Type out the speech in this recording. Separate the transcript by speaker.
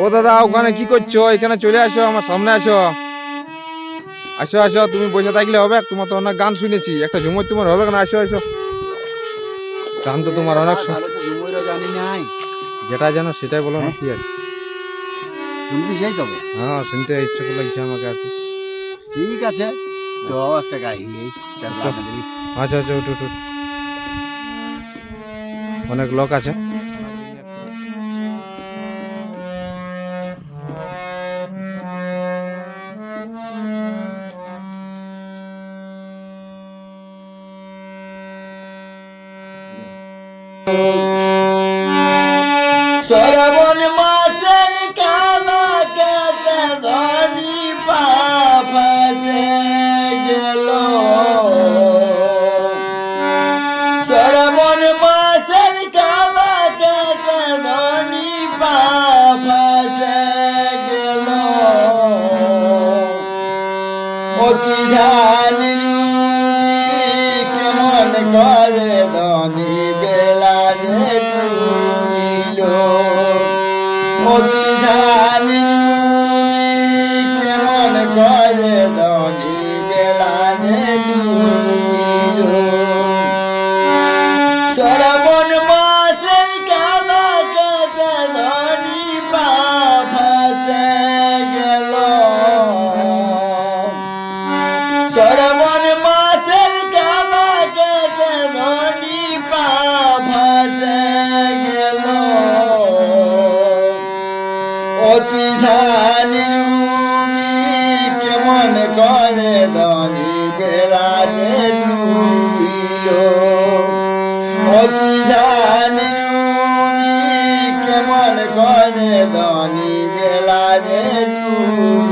Speaker 1: ও দাদা, ওখানে কি করছো? এখানে চলে আসো, আমার সামনে আসো। আসো আসো, তুমি বসে থাকলে হবে? তোমার তো অনেক গান শুনেছি, একটা ঝুমুর তোমার হবে না? আসো আসো, গান তো তোমার অনেক
Speaker 2: জানি নাই।
Speaker 1: যেটা জানো সেটাই বলো না,
Speaker 2: হ্যাঁ,
Speaker 1: কি আছে?
Speaker 2: শুনবি সেই তবে।
Speaker 1: হ্যাঁ, শুনতে ইচ্ছা লাগছে আমাকে আর কি।
Speaker 2: ঠিক আছে, চ একটা গাই
Speaker 1: আচ্ছা আচ্ছা আচ্ছা, উঠ উঠ উঠ। অনেক লোক আছে।
Speaker 2: শ্রাবণ মাসের কালা কেটে ধনী পাপে গেল। শ্রাবণ মাসের কালা কেটে ধনী পাপে গেল। অতি ধান কেমন করে ধনী বেলা যে ডুবিল। অতি ধান কেমন করে ধনী বেলা যে ডুবিল। শ্রাবণ মাসের কালা কেটে ধনী পাপে গেল। শ্রাবণ মাসের কালা কেটে ধনী পাপে গেল। অতি ধান কেমন করে ধনী বেলা যে ডুবিল। অতি ধান কেমন করে ধনী বেলা যে ডুবিল।